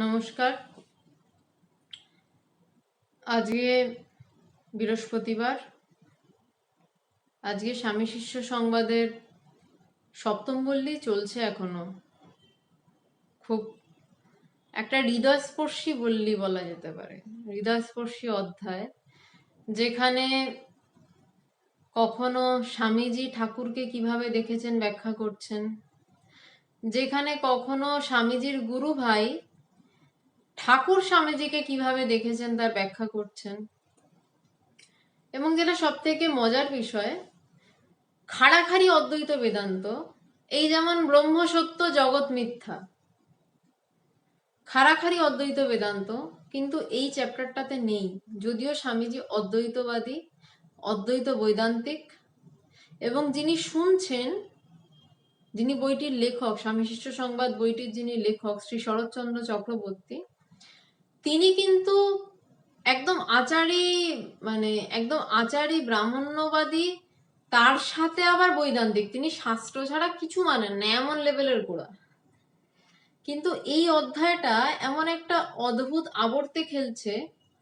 নমস্কার। আজকে বৃহস্পতিবার। আজকে স্বামী শিষ্য সংবাদের সপ্তম বললেই চলছে এখনো। খুব একটা হৃদয়স্পর্শী বললি বলা যেতে পারে, হৃদয়স্পর্শী অধ্যায়, যেখানে কখনো স্বামীজি ঠাকুরকে কিভাবে দেখেছেন ব্যাখ্যা করছেন, যেখানে কখনো স্বামীজির গুরু ভাই ঠাকুর স্বামীজিকে কিভাবে দেখেছেন তার ব্যাখ্যা করছেন, এবং যেটা সব থেকে মজার বিষয়, খাড়াখাড়ি অদ্বৈত বেদান্ত। এই যেমন ব্রহ্ম সত্য জগৎ মিথ্যা, খাড়াখাড়ি অদ্বৈত বেদান্ত কিন্তু এই চ্যাপ্টারটাতে নেই। যদিও স্বামীজি অদ্বৈতবাদী, অদ্বৈত বৈদান্তিক, এবং যিনি শুনছেন, যিনি বইটির লেখক, স্বামী শিষ্য সংবাদ বইটির যিনি লেখক শ্রী শরৎচন্দ্র চক্রবর্তী, তিনি কিন্তু একদম আচারী, মানে একদম আচারী ব্রাহ্মণ্যবাদী, তার সাথে আবার বৈদান্তিক। তিনি শাস্ত্র ছাড়া কিছু মানেন না, এমন লেভেলের গোড়া। কিন্তু এই অধ্যায়টা এমন একটা অদ্ভুত আবর্তে খেলছে,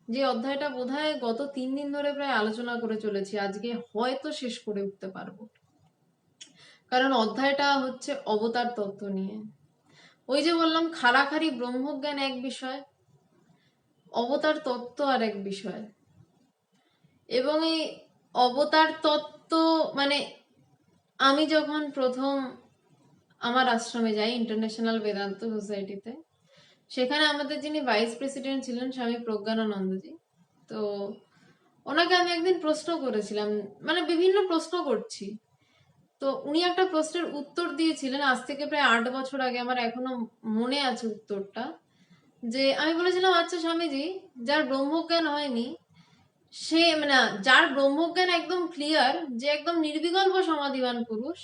যে অধ্যায়টা বোধহয় গত 3 দিন ধরে প্রায় আলোচনা করে চলেছি, আজকে হয়তো শেষ করে উঠতে পারবো। কারণ অধ্যায়টা হচ্ছে অবতার তত্ত্ব নিয়ে। ওই যে বললাম, খাড়াখাড়ি ব্রহ্মজ্ঞান এক বিষয়, অবতার তত্ত্ব আর এক বিষয়। এবং এই অবতার তত্ত্ব, মানে আমি যখন প্রথম আমার আশ্রমে যাই, ইন্টারন্যাশনাল বেদান্ত সোসাইটিতে, সেখানে আমাদের যিনি ভাইস প্রেসিডেন্ট ছিলেন স্বামী প্রজ্ঞানানন্দজি, তো ওনাকে আমি একদিন প্রশ্ন করেছিলাম, মানে বিভিন্ন প্রশ্ন করছি, তো উনি একটা প্রশ্নের উত্তর দিয়েছিলেন আজ থেকে প্রায় 8 বছর আগে। আমার এখনো মনে আছে উত্তরটা। যে আমি বলেছিলাম, আচ্ছা স্বামীজি, যার ব্রহ্মজ্ঞান হয়নি, সে মানে যার ব্রহ্মজ্ঞান একদম ক্লিয়ার, যে একদম নির্বিকল্প সমাধিবান পুরুষ,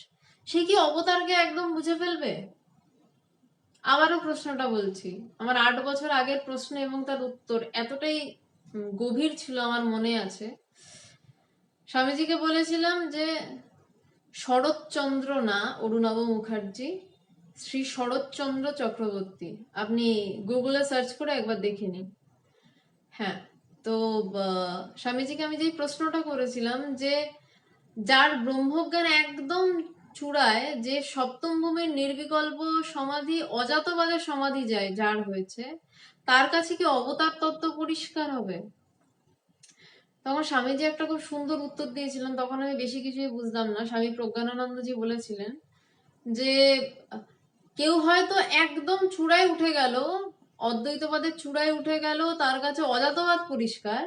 সে কি অবতারকে একদম বুঝে ফেলবে? আবারও প্রশ্নটা বলছি, আমার 8 বছর আগের প্রশ্ন এবং তার উত্তর এতটাই গভীর ছিল, আমার মনে আছে। স্বামীজিকে বলেছিলাম যে শরৎচন্দ্র না অরুণাভ মুখার্জি, শ্রী শরৎচন্দ্র চক্রবর্তী। আপনি গুগলে সার্চ করে একবার দেখে নিন। হ্যাঁ, তো স্বামীজিকে আমি যে প্রশ্নটা করেছিলাম, যে যার ব্রহ্মজ্ঞান একদম চূড়ায়, যে সপ্তম ভূমির নির্বিকল্প সমাধি, অজাতবাদের সমাধি যায় যার হয়েছে, তার কাছে কি অবতার তত্ত্ব পরিষ্কার হবে? তখন স্বামীজি একটা খুব সুন্দর উত্তর দিয়েছিলেন। তখন আমি বেশি কিছুই বুঝলাম না। স্বামী প্রজ্ঞানানন্দজি বলেছিলেন যে কেউ হয়তো একদম চূড়ায় উঠে গেল, অদ্বৈতবাদের চূড়ায় উঠে গেল, তার কাছে অজাতবাদ পরিষ্কার,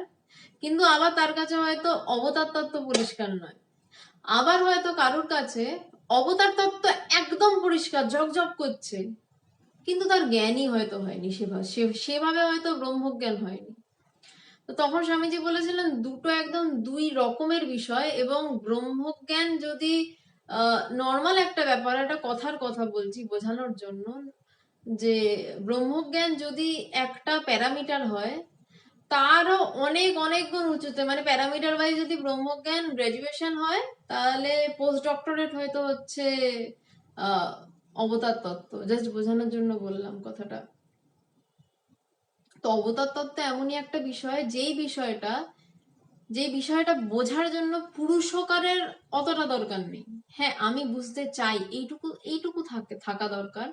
কিন্তু আবার তার কাছে হয়তো অবতার তত্ত্ব পরিষ্কার নয়। আবার হয়তো কারোর কাছে অবতার তত্ত্ব একদম পরিষ্কার, ঝকঝক করছে, কিন্তু তার জ্ঞানই হয়তো হয়নি, সেভাবে হয়তো ব্রহ্মজ্ঞান হয়নি। তো তখন স্বামীজি বলেছিলেন দুটো একদম দুই রকমের বিষয়, এবং ব্রহ্মজ্ঞান যদি নর্মাল একটা ব্যাপার, একটা কথার কথা বলছি বোঝানোর জন্য, যে ব্রহ্মজ্ঞান যদি একটা প্যারামিটার হয়, তারও অনেক অনেক গুণ উঁচুতে, মানে প্যারামিটার ওয়াইজ যদি ব্রহ্মজ্ঞান গ্রাজুয়েশন হয়, তাহলে পোস্ট ডক্টরেট হয়তো হচ্ছে অবতার তত্ত্ব। জাস্ট বোঝানোর জন্য বললাম কথাটা। তো অবতার তত্ত্ব এমনই একটা বিষয়, যে বিষয়টা বোঝার জন্য পুরুষকারের অতটা দরকার নেই। হ্যাঁ, আমি বুঝতে চাই, এইটুকু এইটুকু থাকা দরকার,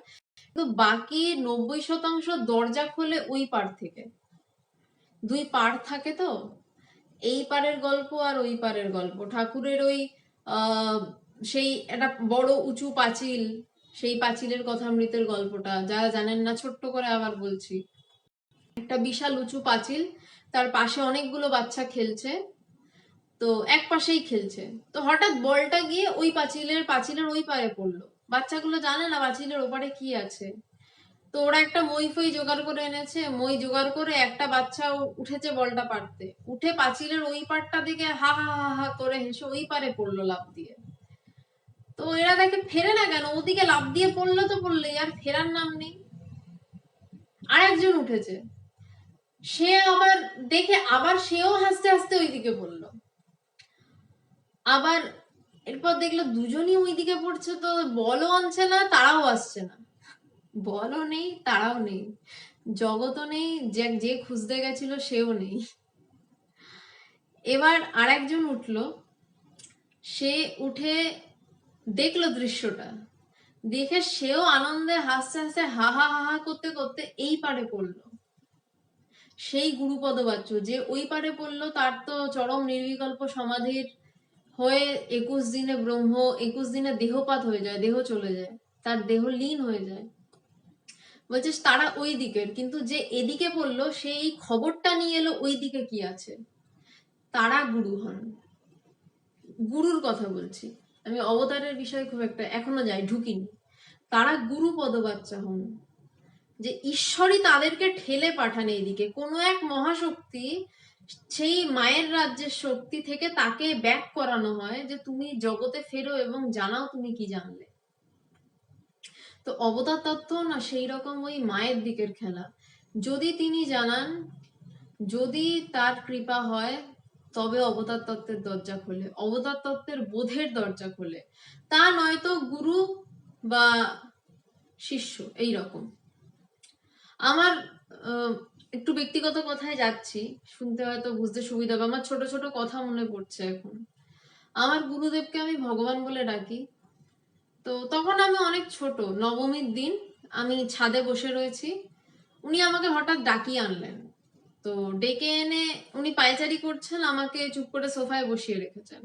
কিন্তু বাকি 90% দরজা খোলে ওই পার থেকে। দুই পার থাকে, তো এই পারের গল্প আর ওই পারের গল্প। ঠাকুরের ওই সেই একটা বড় উঁচু পাঁচিল, সেই পাঁচিলের কথামৃতের গল্পটা যারা জানেন না, ছোট্ট করে আবার বলছি। একটা বিশাল উঁচু পাঁচিল, তার পাশে অনেকগুলো বাচ্চা খেলছে, তো এক পাশেই খেলছে, তো হঠাৎ বলটা গিয়ে ওই পাঁচিলের ওই পারে পড়লো। বাচ্চাগুলো জানে না পাঁচিলের ওপারে কি আছে, তো ওরা একটা মই ফই জোগাড় করে এনেছে, মই জোগাড় করে একটা বাচ্চা উঠেছে বলটা পারতে, উঠে পাঁচিলের ওই পারটা দিকে হা হা হা হা করে হেসে ওই পারে পড়লো লাফ দিয়ে। তো এরা দেখে ফেরে না কেন, ওদিকে লাফ দিয়ে পড়লো তো পড়লেই, আর ফেরার নাম নেই। আর একজন উঠেছে, সে আবার দেখে আবার সেও হাসতে হাসতে ওইদিকে পড়লো। আবার এরপর দেখলো দুজনই ওইদিকে পড়ছে, তো বলও আনছে না, তারাও আসছে না। বলও নেই, তারাও নেই, জগতও নেই, যে যে খুঁজতে গেছিল সেও নেই। এবার আরেকজন উঠলো, সে উঠে দেখলো দৃশ্যটা, দেখে সেও আনন্দে হাসতে হাসতে হা হা হা হা করতে করতে এই পারে পড়লো। সেই গুরুপদ বাচ্য যে ওই পারে পড়লো, তার তো চরম নির্বিকল্প সমাধির হয়ে 21 দিনে ব্রহ্ম, 21 দিনে দেহপাত হয়ে যায়, দেহ চলে যায়, তার দেহ লীন হয়ে যায়। বলছিস তারা ওই দিকের, কিন্তু যে এদিকে পড়লো সে এই খবরটা নিয়ে এলো ওই দিকে কি আছে। তারা গুরু হন। গুরুর কথা বলছি আমি, অবতারের বিষয় খুব একটা এখনো যাই ঢুকিনি। তারা গুরু পদবাচ্চা হন, যে ঈশ্বরই তাদেরকে ঠেলে পাঠান এইদিকে। কোনো এক মহাশক্তি, সেই মায়ের রাজ্যের শক্তি থেকে তাকে ব্যাক করানো হয় যে তুমি জগতে ফেরো এবং জানাও তুমি কি জানলে। তো অবতার তত্ত্ব না সেই রকম ওই মায়ের দিকের খেলা। যদি তিনি জানান, যদি তার কৃপা হয়, তবে অবতার তত্ত্বের দরজা খোলে, অবতার তত্ত্বের বোধের দরজা খোলে। তা নয়তো গুরু বা শিষ্য এই রকম। আমার একটু ব্যক্তিগত কথায় যাচ্ছি, শুনতে হয়তো বুঝতে সুবিধা হবে, আমার ছোট ছোট কথা মনে পড়ছে এখন। আমার গুরুদেবকে আমি ভগবান বলে ডাকি। তো তখন আমি অনেক ছোট, নবমীর দিন আমি ছাদে বসে রয়েছি, উনি আমাকে হঠাৎ ডাকিয়ে আনলেন। তো ডেকে এনে উনি পায়চারি করছেন, আমাকে চুপ করে সোফায় বসিয়ে রেখেছেন।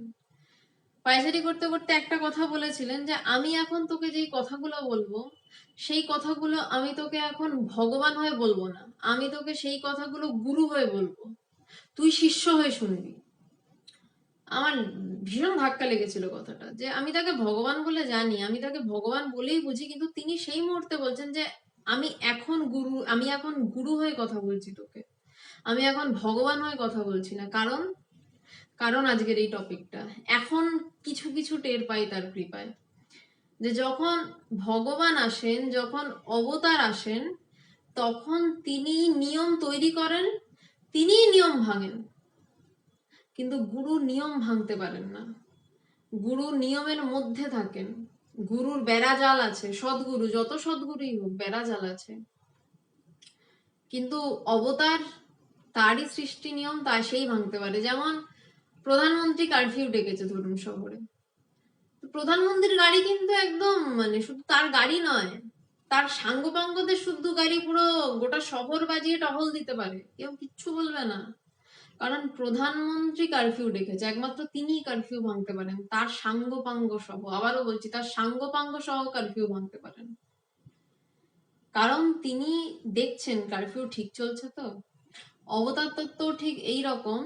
পায়চারি করতে করতে একটা কথা বলেছিলেন যে আমি এখন তোকে যেই কথাগুলো বলবো, সেই কথাগুলো আমি তোকে এখন ভগবান হয়ে বলবো না, আমি তোকে সেই কথাগুলো গুরু হয়ে বলবো, তুই শিষ্য হয়ে শুনবি। আমার ভীষণ ধাক্কা লেগেছিল কথাটা, যে আমি তাকে ভগবান বলে জানি, আমি তাকে ভগবান বলেই বুঝি, কিন্তু তিনি সেই মুহূর্তে বলছেন যে আমি এখন গুরু হয়ে কথা বলছি তোকে, আমি এখন ভগবান হয়ে কথা বলছি না। কারণ কারণ আজকের এই টপিকটা এখন কিছু কিছু টের পাই তার কৃপায়, যে যখন ভগবান আসেন, যখন অবতার আসেন, তখন তিনি নিয়ম তৈরি করেন, তিনিই নিয়ম ভাঙেন, কিন্তু গুরু নিয়ম ভাঙতে পারেন না। গুরু নিয়মের মধ্যে থাকেন, গুরুর বেড়াজাল আছে, সদ্গুরু যত সদ্গুরুই হোক বেড়াজাল আছে। কিন্তু অবতার তারই সৃষ্টি নিয়ম, তা সেই ভাঙতে পারে। যেমন প্রধানমন্ত্রী কারফিউ ডেকেছে ধরুন শহরে, প্রধানমন্ত্রীর গাড়ি কিন্তু একদম মানে শুধু তার গাড়ি নয়, তার সাঙ্গপাঙ্গদের শুদ্ধ গাড়ি পুরো গোটা শহর বাজিয়ে টহল দিতে পারে, কেউ কিচ্ছু বলবে না। কারণ প্রধানমন্ত্রী কারফিউ ডেকেছে, একমাত্র তিনিই কারফিউ ভাঙতে পারেন, তার সাঙ্গপাঙ্গ সহ, আবারও বলছি তার সাঙ্গপাঙ্গ সহ কারফিউ ভাঙতে পারেন। কারণ তিনি দেখছেন কারফিউ ঠিক চলছে। তো অবতার তত্ত্ব ঠিক এই রকম।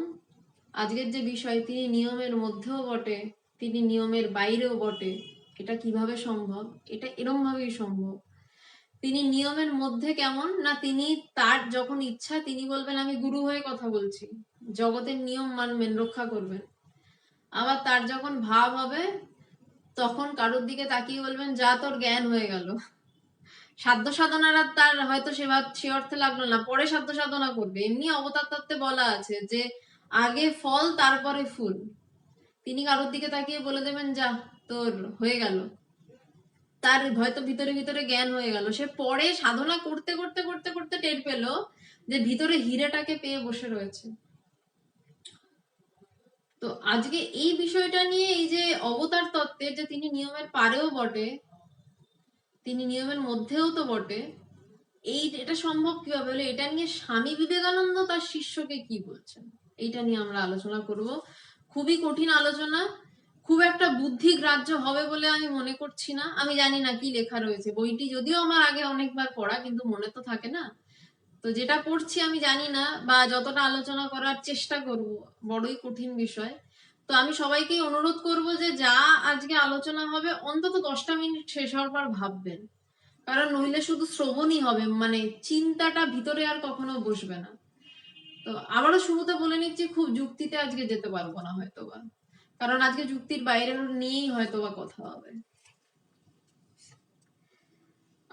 আজকের যে বিষয়, তিনি নিয়মের মধ্যেও বটে, তিনি নিয়মের বাইরেও বটে। এটা কিভাবে সম্ভব? এটা এরম ভাবেই সম্ভব। তিনি নিয়মের মধ্যে কেমন না, তিনি তার যখন ইচ্ছা তিনি বলবেন আমি গুরু হয়ে কথা বলছি, জগতের নিয়ম মানবেন, রক্ষা করবেন। আবার তার যখন ভাব হবে, তখন কারোর দিকে তাকিয়ে বলবেন যা তোর জ্ঞান হয়ে গেল। সাধ্য সাধনার আর তার হয়তো সে অর্থে লাগলো না, পরে সাধ্য সাধনা করবে। এমনি অবতার তত্ত্বে বলা আছে যে আগে ফল তারপরে ফুল। তিনি কারোর দিকে তাকিয়ে বলে দেবেন যা তোর হয়ে গেল, তার হয়তো ভিতরে ভিতরে জ্ঞান হয়ে গেল, সে পরে সাধনা করতে করতে করতে করতে টের পেল যে ভিতরে হীরেটাকে পেয়ে বসে রয়েছে। তো আজকে এই বিষয়টা নিয়ে, এই যে অবতার তত্ত্বের, যে তিনি নিয়মের পারেও বটে, তিনি নিয়মের মধ্যেও তো বটে, এটা সম্ভব কিভাবে হলো, এটা নিয়ে স্বামী বিবেকানন্দ তার শিষ্যকে কি বলছেন, এইটা নিয়ে আমরা আলোচনা করব। খুবই কঠিন আলোচনা, খুব একটা বুদ্ধি গ্রাহ্য হবে বলে আমি মনে করছি না। আমি জানি না কি লেখা রয়েছে, বইটি যদিও আমার আগে অনেকবার পড়া, কিন্তু মনে তো থাকে না। তো যেটা পড়ছি আমি জানি না, বা যতটা আলোচনা করার চেষ্টা করব, বড়ই কঠিন বিষয়। তো আমি সবাইকেই অনুরোধ করব যে যা আজকে আলোচনা হবে অন্তত 10টা মিনিট শেষ হওয়ার পর ভাববেন, কারণ নইলে শুধু শ্রবণই হবে, মানে চিন্তাটা ভিতরে আর কখনো বসবে না। তো আবারও শুরুতে বলে নিচ্ছি, খুব যুক্তিতে আজকে যেতে পারবো না হয়তোবা, কারণ আজকে যুক্তির বাইরের নিয়েই হয়তোবা কথা হবে।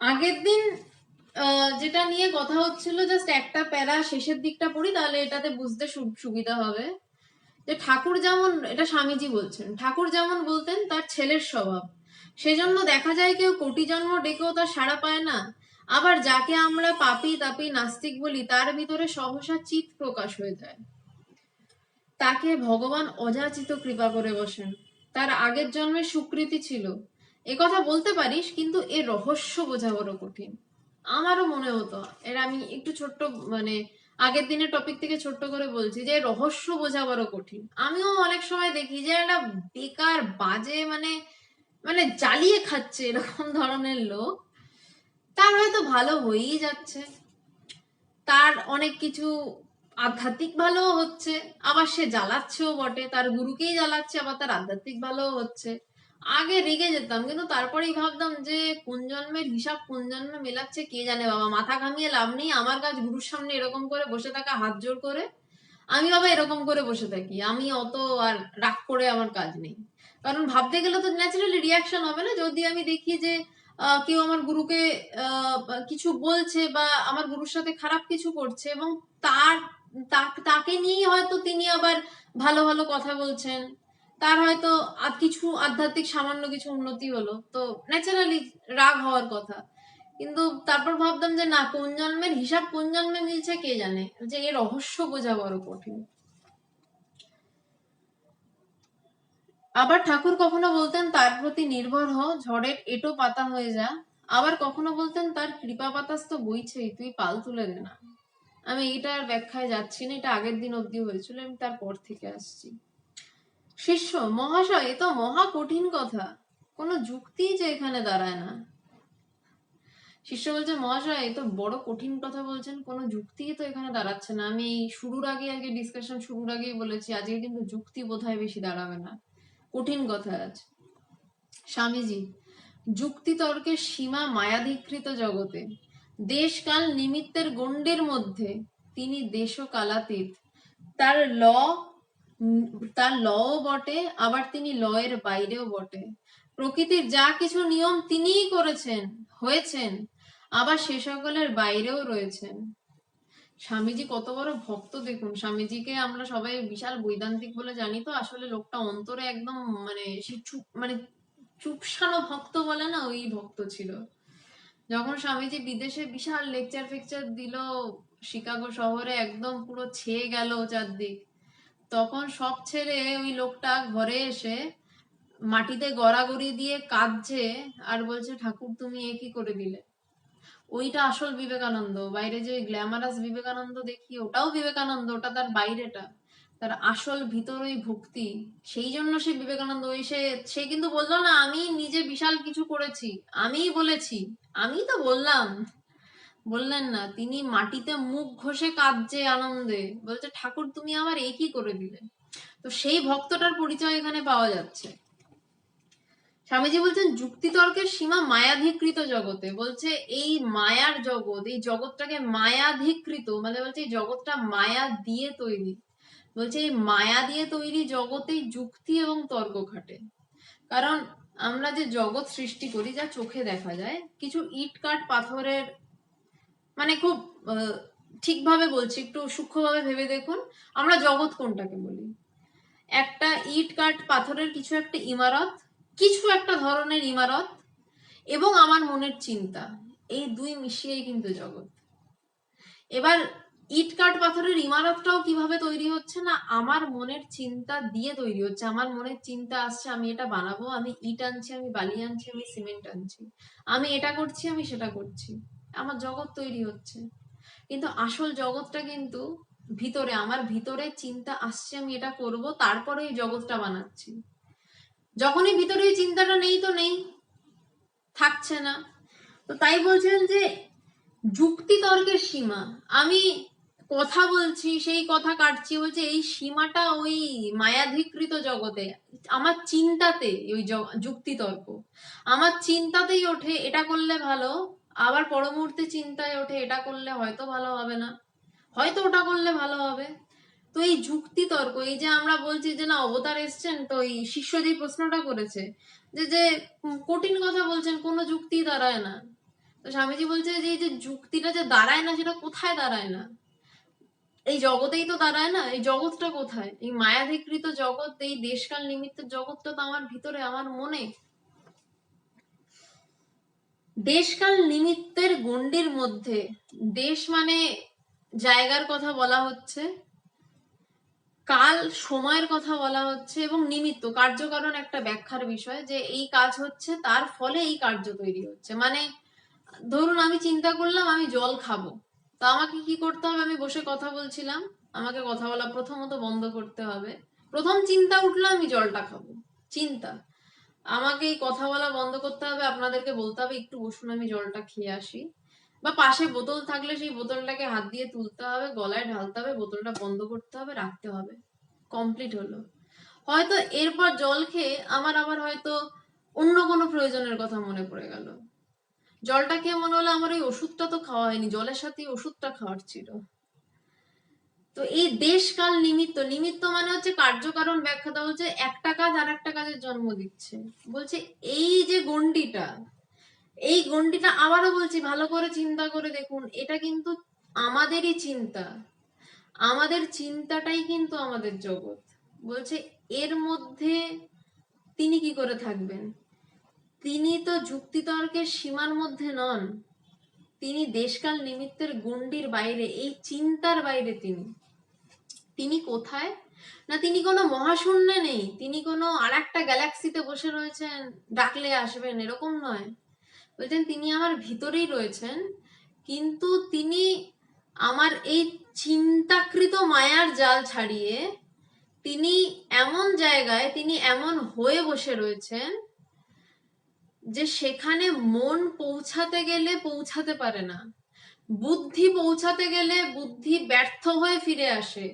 আগের দিন যেটা নিয়ে কথা হচ্ছিল, জাস্ট একটা প্যারা শেষের দিকটা পড়ি, তাহলে এটাতে বুঝতে সুবিধা হবে। যে ঠাকুর যেমন, এটা স্বামীজি বলছেন, ঠাকুর যেমন বলতেন তার ছেলের স্বভাব, সেজন্য দেখা যায় কেউ কোটি জন্ম ডেকেও তার সাড়া পায় না, আবার যাকে আমরা পাপী তাপী নাস্তিক বলি তার ভিতরে সহসা চিৎ প্রকাশ হয়ে যায়। তাকে ভগবান অযাচিত কৃপা করে বসেন, তার আগের জন্মে সুকৃতি ছিল। কথা বলতে পারিস, কিন্তু এর রহস্য বোঝা বড় কঠিন। আমারও মনে হতো, এর আমি একটু ছোট্ট মানে আগের দিনের টপিক থেকে ছোট্ট করে বলছি যে রহস্য বোঝা বড় কঠিন। আমিও অনেক সময় দেখি যে একটা বেকার বাজে মানে মানে জ্বালিয়ে খাচ্ছে এরকম ধরনের লোক, তার হয়তো ভালো হয়েই যাচ্ছে, তার অনেক কিছু আধ্যাত্মিক ভালো হচ্ছে, আবার সে জ্বালাচ্ছেও বটে, তার গুরুকেই জ্বালাচ্ছে, আবার তার আধ্যাত্মিক ভালো হচ্ছে। আগে রেগে যেতাম, কিন্তু তারপরেই ভাবতাম যে কোন জন্মের হিসাব কোন জন্মে মেলাচ্ছে কে জানে বাবা, মাথা ঘামিয়ে লাভ নেই। আমার কাজ গুরুর সামনে এরকম করে বসে থাকা, হাত জোর করে আমি বাবা এরকম করে বসে থাকি। আমি অত আর রাগ করে আমার কাজ নেই, কারণ ভাবতে গেলে তো ন্যাচারালি রিয়াকশন হবে না। যদি আমি দেখি যে কেউ আমার গুরুকে কিছু বলছে বা আমার গুরুর সাথে খারাপ কিছু করছে, এবং তার তাকে নিয়েই হয়তো তিনি আবার ভালো ভালো কথা বলছেন, তার হয়তো কিছু আধ্যাত্মিক সামান্য কিছু উন্নতি হলো, তো ন্যাচারালি রাগ হওয়ার কথা। কিন্তু তারপর ভাবতাম যে না, কোন জন্মের হিসাব কোন জন্মে মিলছে কে জানে, যে এর রহস্য বোঝা বড় কঠিন। আবার ঠাকুর কখনো বলতেন তার প্রতি নির্ভর হ, ঝড়ের এটো পাতা হয়ে যা। আবার কখনো বলতেন তার কৃপা বাতাস তো বইছেই, তুই পাল তুলে দে না। আমি এটার ব্যাখ্যায় যাচ্ছি না, এটা আগের দিন অব্দি হয়েছিল, আমি তারপর থেকে আসছি। শিষ্য মহাশয়, এ তো মহা কঠিন কথা, কোনো যুক্তি যে এখানে দাঁড়ায় না। শিষ্য বলছে মহাশয়, এ তো বড় কঠিন কথা বলছেন, কোনো যুক্তিই তো এখানে দাঁড়াচ্ছে না। আমি শুরুর আগে ডিসকাশন শুরুর আগেই বলেছি আজকে কিন্তু যুক্তি বোধহয় বেশি দাঁড়াবে না, কঠিন কথা আছে। স্বামীজি, যুক্তি তর্কের সীমা মায়াধিকৃত জগতে, দেশকাল নিমিত্তের গণ্ডির মধ্যে তিনি দেশ ও কালাতীত। তার ল তার লও বটে, আবার তিনি লয়ের বাইরেও বটে। প্রকৃতির যা কিছু নিয়ম তিনিই করেছেন হয়েছেন, আবার সে সকলের বাইরেও রয়েছেন। স্বামীজি কত বড় ভক্ত দেখুন। স্বামীজিকে আমরা সবাই বিশাল বৈদান্তিক বলে জানি, তো আসলে লোকটা অন্তরে একদম মানে সে মানে চুপসানো ভক্ত বলে না, ওই ভক্ত ছিল। যখন স্বামীজি বিদেশে বিশাল লেকচার ফেকচার দিল, শিকাগো শহরে একদম পুরো ছেয়ে গেল চারদিক, তখন সব ছেড়ে ওই লোকটা ঘরে এসে মাটিতে গড়াগড়ি দিয়ে কাঁদছে আর বলছে ঠাকুর তুমি এ কি করে দিলে। ওইটা আসল বিবেকানন্দ। বাইরে যে গ্ল্যামারাস বিবেকানন্দ দেখি ওটাও বিবেকানন্দ, ওটা তার বাইরেটা, তার আসল ভিতর ওই ভক্তি। সেই জন্য সে বিবেকানন্দ। ওই সে কিন্তু বললো না আমি নিজে বিশাল কিছু করেছি, আমিই বলেছি, আমি তো বললাম। বললেন না, তিনি মাটিতে মুখ ঘষে কাঁদছে আনন্দে, বলছে ঠাকুর তুমি আমার এ কি করে দিলে। তো সেই ভক্তটার পরিচয় এখানে পাওয়া যাচ্ছে। স্বামীজি বলছেন যুক্তিতর্কের সীমা মায়াধিকৃত জগতে, বলছে এই মায়ার জগৎ, এই জগৎটাকে মায়াধিকৃত মানে বলছে এই জগৎটা মায়া দিয়ে তৈরি। বলছে এই মায়া দিয়ে তৈরি জগতেই যুক্তি এবং তর্ক খাটে। কারণ আমরা যে জগৎ সৃষ্টি করি যা চোখে দেখা যায়, কিছু ইট কাঠ পাথরের, মানে খুব ঠিকভাবে বলছি, একটু সূক্ষ্মভাবে ভেবে দেখুন, আমরা জগৎ কোনটাকে বলি? একটা ইট কাঠ পাথরের কিছু একটা ইমারত, কিছু একটা ধরনের ইমারত, এবং আমার মনের চিন্তা, এই দুই মিশিয়েই কিন্তু জগৎ। এবার ইট কাঠ পাথরের ইমারতটাও কিভাবে তৈরি হচ্ছে না, আমার মনের চিন্তা দিয়ে তৈরি হচ্ছে। আমার মনের চিন্তা আসছে আমি এটা বানাবো, আমি ইট আনছি, আমি বালি আনছি, আমি সিমেন্ট আনছি, আমি এটা করছি, আমি সেটা করছি, আমার জগৎ তৈরি হচ্ছে। কিন্তু আসল জগৎটা কিন্তু ভিতরে, আমার ভিতরে চিন্তা আসছে আমি এটা করব, তারপরে এই জগৎটা বানাচ্ছি। যখনই ভিতরে এই চিন্তাটা নেই তো নেই, থাকছে না। তো তাই বলছেন যে যুক্তি তর্কের সীমা, আমি কথা বলছি সেই কথা কাটছি, বলছে এই সীমাটা ওই মায়াধিকৃত জগতে, আমার চিন্তাতে ওই যুক্তি তর্ক, আমার চিন্তাতেই ওঠে এটা করলে ভালো, আবার পরমুহূর্তে চিন্তায় ওঠে এটা করলে হয়তো ভালো হবে না, হয়তো ওটা করলে ভালো হবে। তো এই যুক্তি তর্ক, এই যে আমরা বলছি যে না অবতার এসছেন, তো এই শিষ্য যে প্রশ্নটা করেছে যে যে কঠিন কথা বলছেন, কোনো যুক্তি দাঁড়ায় না। তো স্বামীজি বলছে যে এই যে যুক্তিটা যে দাঁড়ায় না, সেটা কোথায় দাঁড়ায় না? এই জগতেই তো দাঁড়ায় না। এই জগৎটা কোথায়? এই মায়াধিকৃত জগৎ, এই দেশকাল নিমিত্তের জগৎটা তো আমার ভিতরে, আমার মনে। দেশকাল নিমিত্তের গণ্ডির মধ্যে দেশ মানে জায়গার কথা বলা হচ্ছে, কাল সময়ের কথা বলা হচ্ছে, এবং নিমিত্ত কার্যকারণ একটা ব্যাখ্যার বিষয়, যে এই কাজ হচ্ছে তার ফলে এই কার্য তৈরি হচ্ছে। মানে ধরুন আমি চিন্তা করলাম আমি জল খাবো, তো আমাকে কি করতে হবে? আমি বসে কথা বলছিলাম, আমাকে কথা বলা প্রথমত বন্ধ করতে হবে। প্রথম চিন্তা উঠলো আমি জলটা খাবো, চিন্তা, আমাকে এই কথা বলা বন্ধ করতে হবে, আপনাদেরকে বলতে হবে একটু বসুন আমি জলটা খেয়ে আসি, বা পাশে বোতল থাকলে সেই বোতলটাকে হাত দিয়ে তুলতে হবে, গলায় ঢালতে হবে, বোতলটা বন্ধ করতে হবে, রাখতে হবে, কমপ্লিট হলো। হয়তো এরপর জল খেয়ে আমার আবার হয়তো অন্য কোনো প্রয়োজনের কথা মনে পড়ে গেল, জলটা খেয়ে মনে হলো আমার ওই ওষুধটা তো খাওয়া হয়নি, জলের সাথে ওষুধটা খাওয়ার ছিল। তো এই দেশ কাল নিমিত্ত, নিমিত্ত মানে হচ্ছে কার্যকারণ ব্যাখ্যাটা হচ্ছে একটা কাজ আর একটা কাজের জন্ম দিচ্ছে। বলছে এই যে গণ্ডিটা, এই গণ্ডিটা আবারও বলছি ভালো করে চিন্তা করে দেখুন, এটা কিন্তু আমাদেরই চিন্তা, আমাদের চিন্তাটাই কিন্তু আমাদের জগৎ। বলছে এর মধ্যে তিনি কি করে থাকবেন? তিনি তো যুক্তিতর্কের সীমার মধ্যে নন, তিনি দেশকাল নিমিত্তের গণ্ডির বাইরে, এই চিন্তার বাইরে। তিনি কোথায়? না তিনি কোনো মহাশূন্যে নেই, তিনি কোনো আর একটা গ্যালাক্সিতে বসে রয়েছেন, ডাকলে আসবেন এরকম নয়। বলছেন তিনি আমার ভিতরেই রয়েছেন, কিন্তু তিনি আমার এই চিন্তাকৃত মায়ার জাল ছাড়িয়ে তিনি এমন জায়গায়, তিনি এমন হয়ে বসে রয়েছেন যে সেখানে মন পৌঁছাতে গেলে পৌঁছাতে পারে না, বুদ্ধি পৌঁছাতে গেলে বুদ্ধি ব্যর্থ হয়ে ফিরে আসে,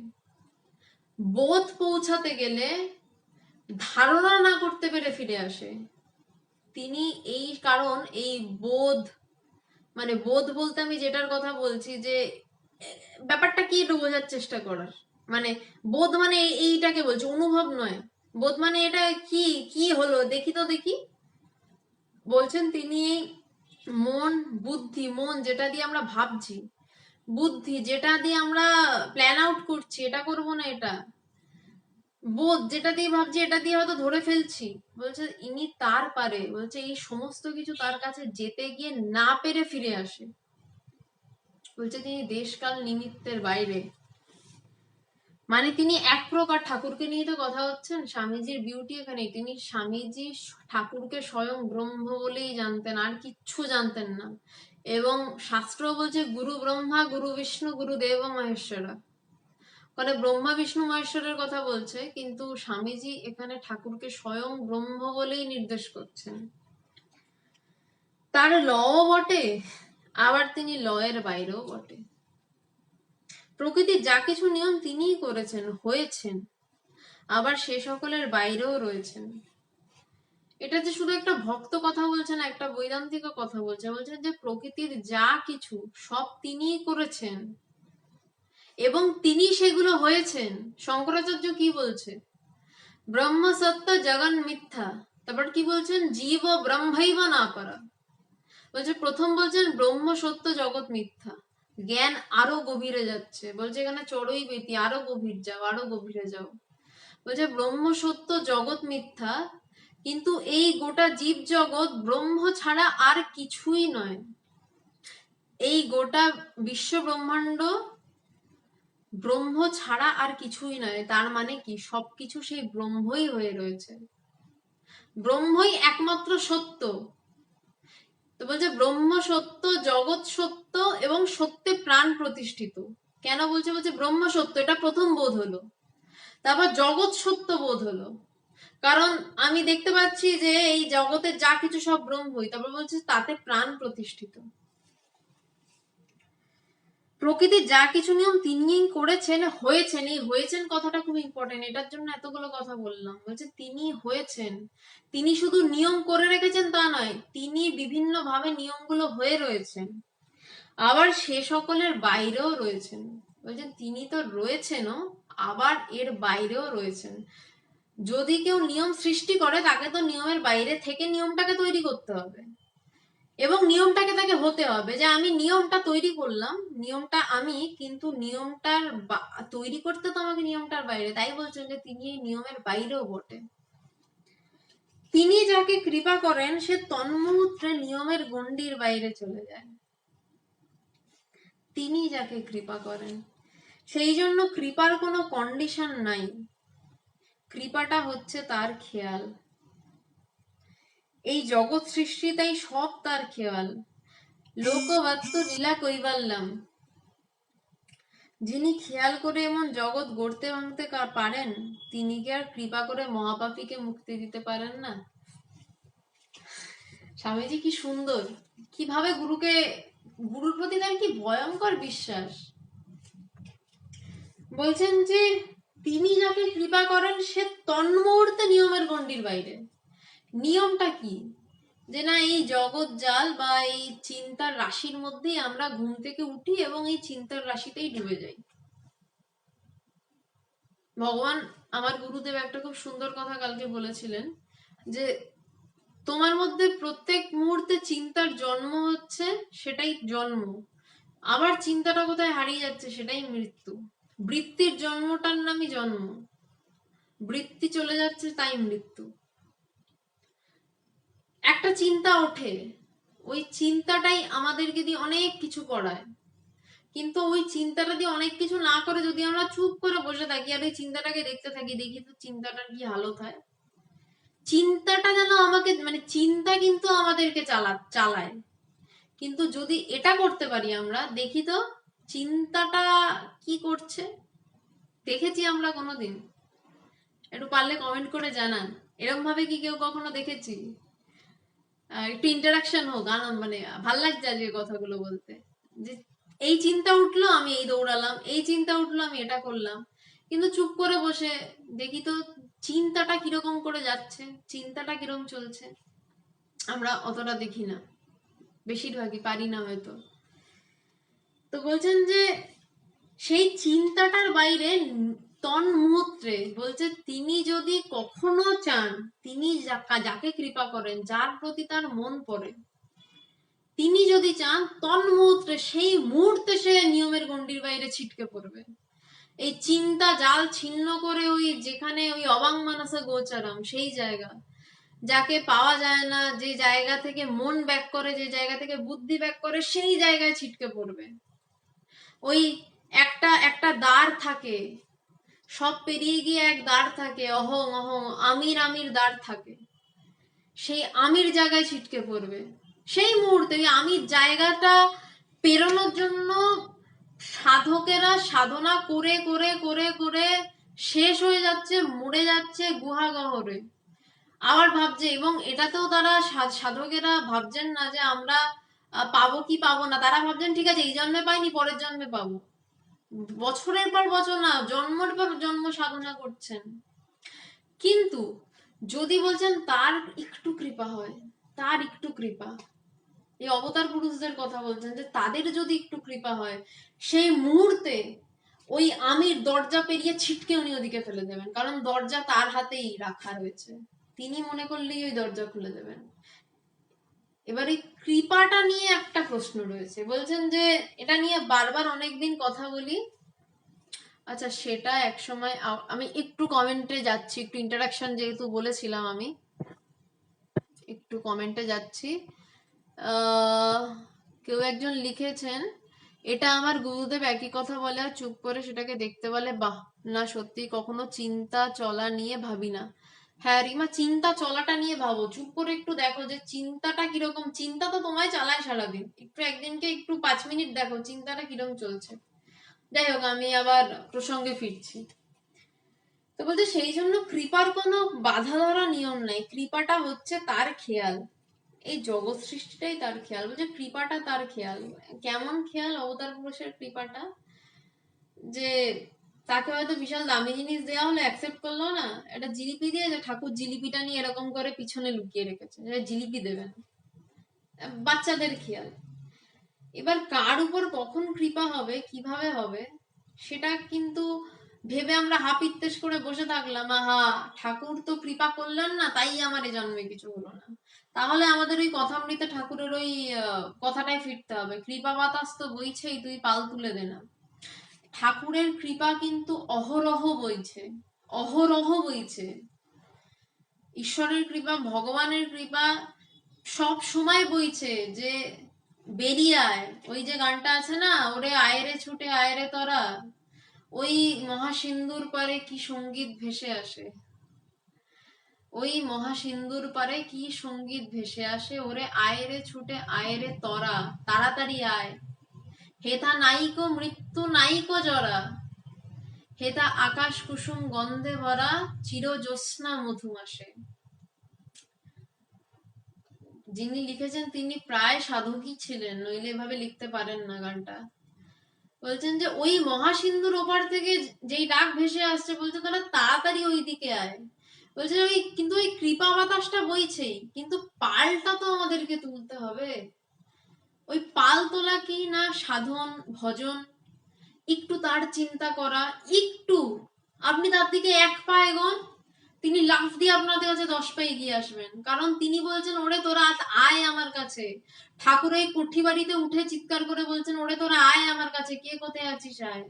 বোধ পৌঁছাতে গেলে ধারণা না করতে পেরে ফিরে আসে। তিনি এই কারণ, এই বোধ, মানে বোধ বলতে আমি যেটার কথা বলছি, যে ব্যাপারটা কি একটু বোঝার চেষ্টা করার, মানে বোধ মানে এইটাকে বলছি, অনুভব নয়। বোধ মানে এটা কি, কি হলো দেখি তো দেখি। বলছেন তিনি মন, বুদ্ধি, মন যেটা দিয়ে আমরা ভাবছি, বুদ্ধি যেটা দিয়ে আমরা প্ল্যান আউট করছি, এটা করব না এটা, বোধ যেটা দিয়ে ভাবছি এটা দিয়ে হয়তো ধরে ফেলছি। বলছে ইনি তার পারে, বলছে এই সমস্ত কিছু তার কাছে যেতে গিয়ে না পেরে ফিরে আসে। বলছে তিনি দেশকাল নিমিত্তের বাইরে, মানে তিনি এক প্রকার, ঠাকুরকে নিয়ে তো কথা হচ্ছেন, স্বামীজির বিউটি এখানে, তিনি স্বামীজি ঠাকুরকে স্বয়ং ব্রহ্ম বলেই জানতেন, আর কিচ্ছু জানতেন না। এবং শাস্ত্র বলছে গুরু ব্রহ্মা গুরু বিষ্ণু গুরু দেব মহেশ্বরা, মানে ব্রহ্মা বিষ্ণু মহেশ্বরের কথা বলছে, কিন্তু স্বামীজি এখানে ঠাকুরকে স্বয়ং ব্রহ্ম বলেই নির্দেশ করছেন। তার লও বটে, আবার তিনি লয়ের বাইরেও বটে। প্রকৃতির যা কিছু নিয়ম তিনিই করেছেন, হয়েছেন, আবার সে সকলের বাইরেও রয়েছেন। এটা যে শুধু একটা ভক্ত কথা বলছে না, একটা বৈদান্তিক কথা বলছে। বলছেন যে প্রকৃতির যা কিছু সব তিনিই করেছেন এবং তিনি সেগুলো হয়েছেন। শঙ্করাচার্য কি বলছে? ব্রহ্ম সত্য জগন মিথ্যা, তারপর কি বলছেন? জীব ব্রহ্মৈব না পারা। বলছে প্রথম বলছেন ব্রহ্ম সত্য জগৎ মিথ্যা, জ্ঞান আরো গভীরে যাচ্ছে, বলছে এখানে চড়ুই বেতি, আরো গভীর যাও, আরো গভীরে যাও। বলছে ব্রহ্ম সত্য জগৎ মিথ্যা, কিন্তু এই গোটা জীব জগৎ ব্রহ্ম ছাড়া আর কিছুই নয়। এই গোটা বিশ্ব ব্রহ্মাণ্ড ব্রহ্ম ছাড়া আর কিছুই নয়। তার মানে কি? সবকিছু সেই ব্রহ্মই হয়ে রয়েছে, ব্রহ্মই একমাত্র সত্য। তো বলছে ব্রহ্ম সত্য, জগৎ সত্য এবং সত্যে প্রাণ প্রতিষ্ঠিত। কেন বলছে? বলছে ব্রহ্ম সত্য, এটা প্রথম বোধ হলো। তারপর জগৎ সত্য বোধ হলো, কারণ আমি দেখতে পাচ্ছি যে এই জগতের যা কিছু সব ব্রহ্মই। তারপর বলছে তাতে প্রাণ প্রতিষ্ঠিত। প্রকৃতির যা কিছু নিয়ম তিনি করেছেন, হয়েছেন। এই হয়েছেন কথাটা খুব ইম্পর্টেন্ট, এটার জন্য এতগুলো কথা বললাম। বলছে তিনি হয়েছেন, তিনি শুধু নিয়ম করে রেখেছেন তা নয়, তিনি বিভিন্ন ভাবে নিয়মগুলো হয়ে রয়েছেন, আবার সে সকলের বাইরেও রয়েছেন। বলছেন তিনি তো রয়েছেনও, আবার এর বাইরেও রয়েছেন। যদি কেউ নিয়ম সৃষ্টি করে, তাকে তো নিয়মের বাইরে থেকে নিয়মটাকে তৈরি করতে হবে এবং নিয়মটাকে তাকে হতে হবে, যে আমি নিয়মটা তৈরি করলাম, নিয়মটা আমি, কিন্তু নিয়মটার তৈরি করতে তো আমাকে নিয়মটার বাইরে। তাই বলছেন যে তিনি এই নিয়মের বাইরেও বটে। তিনি যাকে কৃপা করেন সে তন্মুহূর্তে নিয়মের গণ্ডির বাইরে চলে যায়। তিনি যাকে কৃপা করেন। সেই জন্য কৃপার কোনো কন্ডিশন নাই, কৃপাটা হচ্ছে তার খেয়াল। এই জগৎ সৃষ্টি তাই সব তার খেয়াল। লোকবাত্য লীলা কৈবাল্যাম, যিনি খেয়াল করে এমন জগৎ গড়তে ভাঙতে পারেন, তিনি কি আর কৃপা করে মহাপাপীকে মুক্তি দিতে পারেন না? স্বামীজি কি সুন্দর, কিভাবে গুরুর প্রতি তার কি ভয়ঙ্কর বিশ্বাস। বলছেন যে তিনি যাকে কৃপা করেন সে তন্মুহূর্তে নিয়মের গণ্ডির বাইরে। নিয়মটা কি? যে না, এই জগৎ জাল বা এই চিন্তার রাশির মধ্যেই আমরা ঘুম থেকে উঠি এবং এই চিন্তার রাশিতেই ডুবে যাই। ভগবান, আমার গুরুদেব একটা খুব সুন্দর কথা কালকে বলেছিলেন যে তোমার মধ্যে প্রত্যেক মুহূর্তে চিন্তার জন্ম হচ্ছে, সেটাই জন্ম। আবার চিন্তাটা কোথায় হারিয়ে যাচ্ছে, সেটাই মৃত্যু। বৃত্তির জন্মটার নামই জন্ম, বৃত্তি চলে যাচ্ছে তাই মৃত্যু। একটা চিন্তা ওঠে, ওই চিন্তাটাই আমাদেরকে দিয়ে অনেক কিছু করায়। কিন্তু ওই চিন্তাটা দিয়ে অনেক কিছু না করে যদি আমরা চুপ করে বসে থাকি আর ওই চিন্তাটাকে দেখতে থাকি, দেখি তো চিন্তাটার কি হালত হয়। চিন্তাটা যেন আমাকে, মানে চিন্তা কিন্তু আমাদেরকে চালায়। কিন্তু যদি এটা করতে পারি আমরা, দেখি তো চিন্তাটা কি করছে, দেখেছি আমরা কোনোদিন? একটু পারলে কমেন্ট করে জানান, এরকম ভাবে কি কেউ কখনো দেখেছি? একটু ইন্টারাকশন হোক, আনন্দ, মানে ভাল লাগছে আজকে কথাগুলো বলতে। যে এই চিন্তা উঠলো আমি এই দৌড়ালাম, এই চিন্তা উঠলো আমি এটা করলাম, কিন্তু চুপ করে বসে দেখি তো চিন্তাটা কিরকম করে যাচ্ছে, চিন্তাটা কিরকম চলছে। আমরা অতটা দেখি না, বেশিরভাগই পারি না হয়তো। তো বলছেন যে সেই চিন্তাটার বাইরে তন্মুহূর্তে, বলছে তিনি যদি কখনো চান, তিনি যাকে কৃপা করেন, যার প্রতি তার মন পড়ে, তিনি যদি চান তন্মুহূর্তে, সেই মুহূর্তে সে নিয়মের গণ্ডির বাইরে ছিটকে পড়বে। এই চিন্তা জাল ছিন্ন করে ওই যেখানে ওই অবাং মানসে গোচরম, সেই জায়গা যাকে পাওয়া যায় না, যে জায়গা থেকে মন ব্যাক করে, যে জায়গা থেকে বুদ্ধি ব্যাক করে, সেই জায়গায় ছিটকে পড়বে। ওই একটা একটা দ্বার থাকে, সব পেরিয়ে গিয়ে এক দ্বার থাকে, অহং অহং আমির আমির দ্বার থাকে, সেই আমির জায়গায় ছিটকে পড়বে। সেই মুহূর্তে আমির জায়গাটা পেরোনোর জন্য সাধকেরা সাধনা করে করে করে করে শেষ হয়ে যাচ্ছে, মরে যাচ্ছে গুহাগহরে। আবার ভাবছে, এবং এটাতেও তারা সাধকেরা ভাবছেন না যে আমরা পাবো কি পাবো না, তারা ভাবছেন ঠিক আছে এই জন্মে পাইনি পরের জন্মে পাবো। বছরের পর বছর না, জন্মের পর জন্ম সাধনা করছেন। কিন্তু যদি বলছেন তার একটু কৃপা হয়, তার একটু কৃপা, এই অবতার পুরুষদের কথা বলছেন যে তাদের যদি একটু কৃপা হয়, সেই মুহূর্তে ওই আমির দরজা পেরিয়ে ছিটকে উনি ওদিকে ফেলে দেবেন, কারণ দরজা তার হাতেই রাখা রয়েছে, তিনি মনে করলেই ওই দরজা খুলে দেবেন। এবার এই কৃপাটা নিয়ে একটা প্রশ্ন রয়েছে, বলছেন যে এটা নিয়ে বারবার অনেকদিন কথা বলি। আচ্ছা, সেটা এক সময় আমি একটু কমেন্টে যাচ্ছি, একটু ইন্টারাকশন যেহেতু বলেছিলাম, আমি একটু কমেন্টে যাচ্ছি। কেউ একজন লিখেছেন, এটা আমার গুরুদেব একই কথা বলে আর চুপ করে সেটাকে দেখতে বলে। বাহ, না সত্যি কখনো চিন্তা চলা নিয়ে ভাবি না। হ্যাঁ রিমা, চিন্তা চলাটা নিয়ে ভাবো, চুপ করে একটু দেখো যে চিন্তাটা কিরকম। চিন্তা তো তোমায় চালায় সারাদিন, একটু একদিনকে একটু 5 মিনিট দেখো চিন্তাটা কিরকম চলছে। যাই হোক, আমি আবার প্রসঙ্গে ফিরছি। তো বলছে সেই জন্য কৃপার কোনো বাধা ধরা নিয়ম নাই, কৃপাটা হচ্ছে তার খেয়াল। এই জগৎ সৃষ্টিটাই তার খেয়াল। বলছে কৃপাটা তার খেয়াল। কেমন খেয়াল অবতার পুরুষের কৃপাটা? যে তাকে হয়তো বিশাল দামি জিনিস দেওয়া হলো, অ্যাকসেপ্ট করলো না, একটা জিলিপি দিয়ে, যে ঠাকুর জিলিপিটা নিয়ে এরকম করে পিছনে লুকিয়ে রেখেছে, জিলিপি দেবেন। বাচ্চাদের খেয়াল। এবার কার উপর কখন কৃপা হবে, কিভাবে হবে, সেটা কিন্তু ভেবে আমরা হাপিত্তেশ করে বসে থাকলাম, আহা ঠাকুর তো কৃপা করলেন না তাই আমার এ জন্মে কিছু হলো না। তাহলে আমাদের ওই কথামৃতে ঠাকুরের ওই কথাটাই ফিরতে হবে, কৃপা বাতাস তো বইছেই, তুই পাল তুলে দে না। ঠাকুরের কৃপা কিন্তু অহরহ বইছে, অহরহ বইছে। ঈশ্বরের কৃপা, ভগবানের কৃপা সব সময় বইছে। যে বেরিয়ে আয়, ওই যে গানটা আছে না, ওরে আয়রে ছুটে আয়রে তোরা, ওই মহাসিন্ধুর পারে কি সঙ্গীত ভেসে আসে, ওই মহাসিন্ধুর পারে কি সঙ্গীত ভেসে আসে, ওরে আয়রে ছুটে আয়রে তরা, তাড়াতাড়ি আয়, হেথা নাইকো মৃত্যু নাইকো জরা, হেথা আকাশ কুসুম গন্ধে ভরা, চির জ্যোৎস্না মধুমাসে। যিনি লিখেছেন তিনি প্রায় সাধকই ছিলেন, নইলে এভাবে লিখতে পারেন না গানটা। বলছেন যে ওই মহাসিন্ধুর ওপার থেকে যেই ডাক ভেসে আসছে, বলছে তোরা তাড়াতাড়ি ওই দিকে আয়। বলছে ওই কিন্তু ওই কৃপা বাতাসটা বইছেই, কিন্তু পালটা তো আমাদেরকে তুলতে হবে। ওই পাল তোলা কি না সাধন ভজন, একটু তার চিন্তা করা, একটু আপনি তার দিকে এক পা এগোন, তিনি লাফ দিয়ে আপনাদের কাছে 10 পা এগিয়ে আসবেন। কারণ তিনি বলছেন ওরে তোরা আয় আমার কাছে। ঠাকুর এই কুঠি বাড়িতে উঠে চিৎকার করে বলছেন ওরে তোরা আয় আমার কাছে, কে কোথায় আছিস আয়।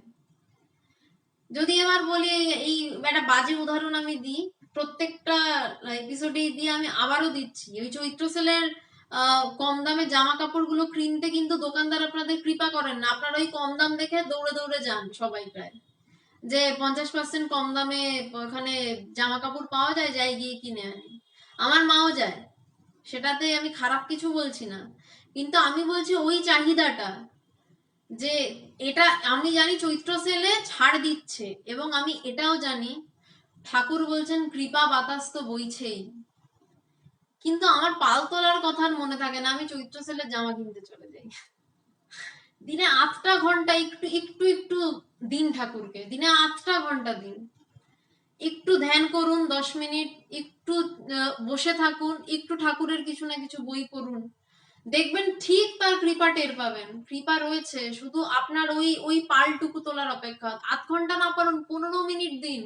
যদি এবার বলি, এই একটা বাজে উদাহরণ আমি দিই, প্রত্যেকটা এপিসোডে দিয়ে আমি আবারও দিচ্ছি, ওই চৈত্র সেলের কম দামে জামা কাপড় গুলো কিনতে কিন্তু দোকানদার আপনাদের কৃপা করেন না, আপনারা ওই কম দাম দেখে দৌড়ে দৌড়ে যান সবাই প্রায়, যে 50% কম দামে ওখানে জামা কাপড় পাওয়া যায়, যাই গিয়ে কিনে আনি। আমার মাও যায়, সেটাতে আমি খারাপ কিছু বলছি না, কিন্তু আমি বলছি ওই চাহিদাটা, যে এটা আমি জানি চৈত্র সেলে ছাড় দিচ্ছে, এবং আমি এটাও জানি ঠাকুর বলছেন কৃপা বাতাস তো বইছেই, কিন্তু আমার পাল তোলার কথা আর মনে থাকে না, আমি চৈত্র সেলের জামা কিনতে চলে যাই। দিনে 8টা ঘন্টা একটু একটু একটু দিন ঠাকুরকে, দিনে 8টা ঘন্টা দিন, একটু ধ্যান করুন 10 মিনিট, একটু বসে থাকুন, একটু ঠাকুরের কিছু না কিছু বই পড়ুন, দেখবেন ঠিক তার কৃপা টের পাবেন। কৃপা রয়েছে, শুধু আপনার ওই ওই পালটুকু তোলার অপেক্ষা। 8 ঘন্টা না পারুন 15 মিনিট দিন,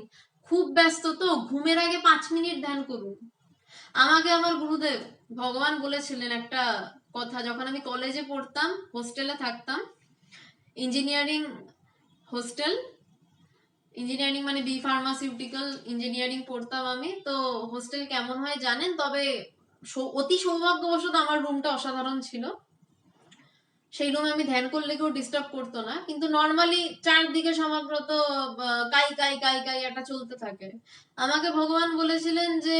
খুব ব্যস্ত তো ঘুমের আগে 5 মিনিট ধ্যান করুন। আমাকে আমার গুরুদেব ভগবান বলেছিলেন একটা কথা, যখন আমি কলেজে পড়তাম, হোস্টেলে থাকতাম, ইঞ্জিনিয়ারিং হোস্টেল, ইঞ্জিনিয়ারিং মানে বি ফার্মাসিউটিক্যাল ইঞ্জিনিয়ারিং পড়তাম আমি। তো হোস্টেল কেমন হয় জানেন, তবে অতি সৌভাগ্যবশত আমার রুমটা অসাধারণ ছিল, সেই রুমে আমি ধ্যান করলে কেউ ডিস্টার্ব করতো না, কিন্তু নর্মালি চারদিকে সমাগ্রত কাই কাই কাই কাই একটা চলতে থাকে। আমাকে ভগবান বলেছিলেন যে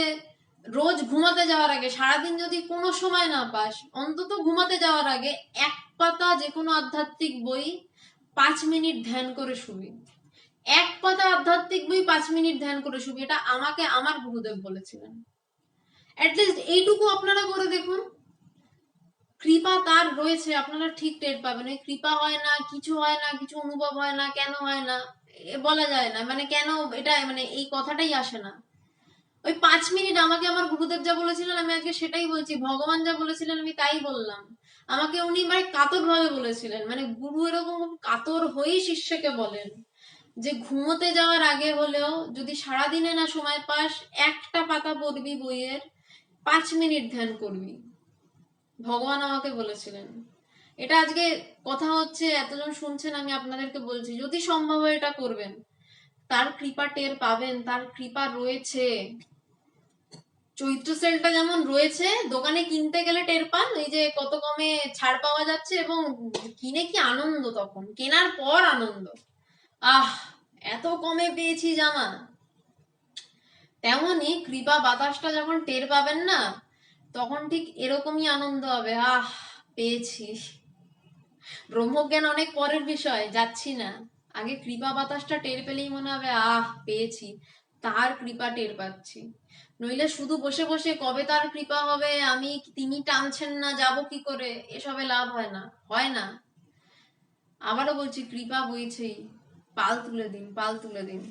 রোজ ঘুমাতে যাওয়ার আগে, সারাদিন যদি কোনো সময় না পাস, অন্তত ঘুমাতে যাওয়ার আগে এক পাতা যে কোনো আধ্যাত্মিক বই 5 মিনিট ধ্যান করে শুবি। এক পাতা আধ্যাত্মিক বই 5 মিনিট ধ্যান করে শুবি, এটা আমাকে আমার গুরুদেব বলেছিলেন। অ্যাটলিস্ট এইটুকু আপনারা করে দেখুন, কৃপা তার রয়েছে, আপনারা ঠিক টের পাবেন। ওই কৃপা হয় না, কিছু হয় না, কিছু অনুভব হয় না, কেন হয় না বলা যায় না, মানে কেন এটা, মানে এই কথাটাই আসে না। ওই 5 মিনিট আমাকে আমার গুরুদেব যা বলেছিলেন আমি আজকে সেটাই বলছি, ভগবান যা বলেছিলেন আমি তাই বললাম। আমাকে উনি মানে কাতর ভাবে বলেছিলেন, মানে গুরু এরকম কাতর হয়েই শিষ্যকে বলেন যে ঘুমোতে যাওয়ার আগে হলেও যদি সারাদিনে না সময় পাস, একটা পাতা পড়বি বইয়ের, 5 মিনিট ধ্যান করবি। ভগবান আমাকে বলেছিলেন। এটা আজকে কথা হচ্ছে, এতজন শুনছেন, আমি আপনাদেরকে বলছি যদি সম্ভব হয় এটা করবেন, তার কৃপা টের পাবেন, তার কৃপা রয়েছে। চৈত্র সেলটা যেমন রয়েছে, দোকানে কিনতে গেলে টের পান ওই যে কত কমে ছাড় পাওয়া যাচ্ছে, এবং কিনে কি আনন্দ, তখন কেনার পর আনন্দ, আহ এত কমে পেয়েছি জামা। তেমনি কৃপা বাতাসটা যখন টের পাবেন না, তখন ঠিক এরকমই আনন্দ হবে, আহ পেয়েছি। ব্রহ্মজ্ঞান অনেক পরের বিষয়, যাচ্ছি না, আগে কৃপা বাতাসটা টের পেলেই মনে হবে আহ পেয়েছি, তার কৃপা টের পাচ্ছি। নইলে শুধু বসে বসে কবে তার কৃপা হবে, আমি তিনি টানছেন না যাব কি করে, এসবে লাভ হয় না, হয় না। আবারও বলছি কৃপা বইছেই, পাল তুলে দিন, পাল তুলে দিন।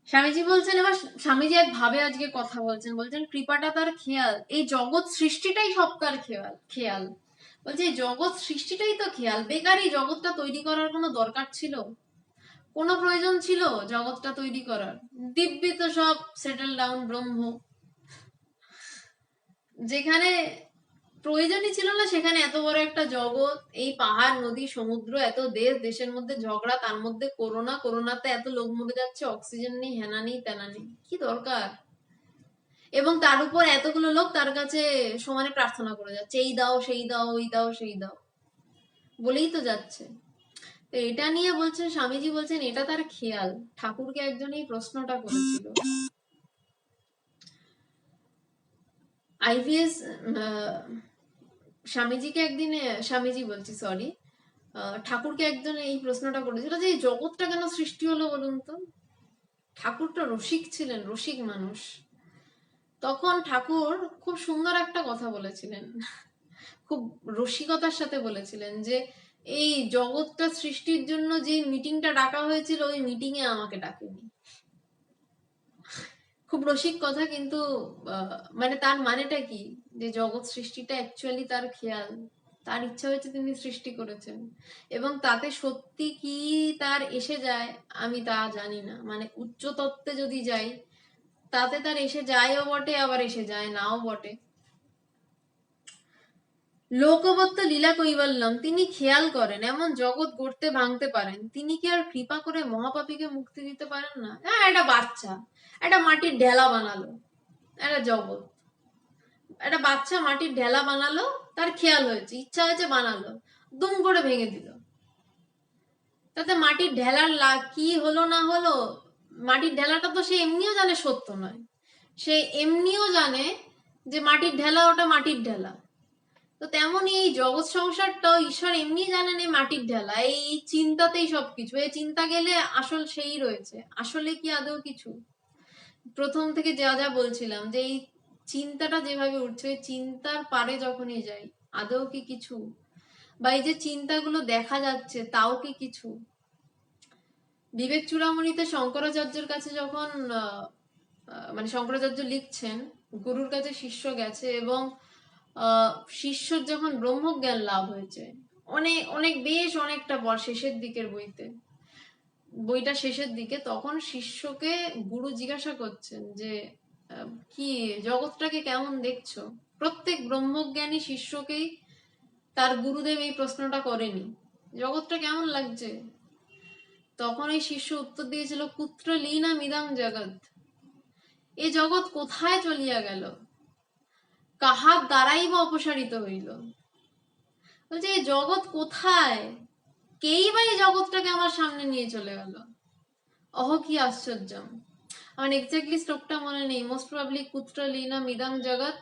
স্বামীজি বলছেন, এবার স্বামীজি এক ভাবে আজকে কথা বলছেন, বলছেন কৃপাটা তার খেয়াল, এই জগৎ সৃষ্টিটাই সব তার খেয়াল খেয়াল। বলছে এই জগৎ সৃষ্টিটাই তো খেয়াল, বেকারই জগৎটা তৈরি করার কোনো দরকার ছিল, কোনো প্রয়োজন ছিল জগৎটা তৈরি করার? দিব্যি তো সব সেটেল ডাউন ব্রহ্ম, যেখানে প্রয়োজনই ছিল না সেখানে এত বড় একটা জগৎ, এই পাহাড় নদী সমুদ্র, এত দেশ, দেশের মধ্যে ঝগড়া, তার মধ্যে করোনা, করোনাতে এত লোক মরে যাচ্ছে, অক্সিজেন নেই, হেনা নেই তেনা নেই, কি দরকার? এবং তার উপর এতগুলো লোক তার কাছে সমানে প্রার্থনা করে যাচ্ছে, এই দাও সেই দাও, ওই দাও সেই দাও বলেই তো যাচ্ছে। তো এটা নিয়ে বলছেন, স্বামীজি বলছেন এটা তার খেয়াল। ঠাকুরকে একজন এই প্রশ্নটা করেছিল। আইভিএস স্বামীজিকে একদিন, স্বামীজি বলছি সরি, ঠাকুরকে একজন এই প্রশ্নটা করেছিল যে এই জগৎটা কেন সৃষ্টি হলো বলুন তো। ঠাকুরটা রসিক ছিলেন, রসিক মানুষ। তখন ঠাকুর খুব সুন্দর একটা কথা বলেছিলেন, খুব রসিকতার সাথে বলেছিলেন যে এই জগৎটা সৃষ্টির জন্য যে মিটিংটা ডাকা হয়েছিল ওই মিটিং এ আমাকে ডাকেনি। খুব রসিক কথা, কিন্তু মানে তার মানেটা কি, যে জগৎ সৃষ্টিটা অ্যাকচুয়ালি তার খেয়াল, তার ইচ্ছা হয়েছে তিনি সৃষ্টি করেছেন, এবং তাতে সত্যি কি তার এসে যায় আমি তা জানি না। মানে উচ্চ তত্ত্বে যদি যাই তাতে তার এসে যায়ও বটে, আবার এসে যায় নাও বটে। লোকবত্ত লীলা কৈবল্যম, তিনি খেয়াল করেন, এমন জগৎ গড়তে ভাঙতে পারেন, তিনি কি আর কৃপা করে মহাপাপীকে মুক্তি দিতে পারেন না? হ্যাঁ, একটা বাচ্চা একটা মাটির ঢেলা বানালো, একটা জগৎ, একটা বাচ্চা মাটির ঢেলা বানালো, তার খেয়াল হয়েছে, ইচ্ছা হয়েছে, বানালো, দুম করে ভেঙে দিল। তাতে মাটির ঢেলার কি হলো না হলো, মাটির ঢেলাটা তো সে এমনিও জানে সত্য নয়, সে এমনিও জানে যে মাটির ঢেলা ওটা মাটির ঢেলা। তো তেমনই এই জগৎ সংসারটাও ঈশ্বর এমনি জানেন এই মাটির ঢেলা, এই চিন্তাতেই সবকিছু, এই চিন্তা গেলে আসল সেই রয়েছে, আসলে কি আদৌ কিছু? প্রথম থেকে যা যা বলছিলাম যে এই চিন্তাটা যেভাবে উঠছে, চিন্তার পারে যখনই যাই আদৌ কি কিছু, বা এই যে চিন্তাগুলো দেখা যাচ্ছে তাও কি কিছু? বিবেক চূড়ামণিতে শঙ্করাচার্যের কাছে যখন মানে শঙ্করাচার্য লিখছেন, গুরুর কাছে শিষ্য গেছে এবং শিষ্যর যখন ব্রহ্মজ্ঞান লাভ হয়েছে, অনেক অনেক বেশ অনেকটা পর শেষের দিকের বইটা শেষের দিকে, তখন শিষ্যকে গুরু জিজ্ঞাসা করছেন যে কি জগৎটাকে কেমন দেখছো? প্রত্যেক ব্রহ্মজ্ঞানী শিষ্যকেই তার গুরুদেব এই প্রশ্নটা করেনি, জগৎটা কেমন লাগছে? তখন এই শিষ্য উত্তর দিয়েছিল, কুত্র লীনা মিদং জগৎ, এ জগৎ কোথায় চলিয়া গেল, কাহার দ্বারাই বা অপসারিত হইল। বলছে এই জগৎ কোথায়, কেই বা এই জগৎটাকে আমার সামনে নিয়ে চলে গেল, অহ কি আশ্চর্য। আমার এক্স্যাক্টলি স্ট্রোকটা মনে নেই, মোস্ট প্রবাবলি কুত্র লীনা মিদং জগৎ,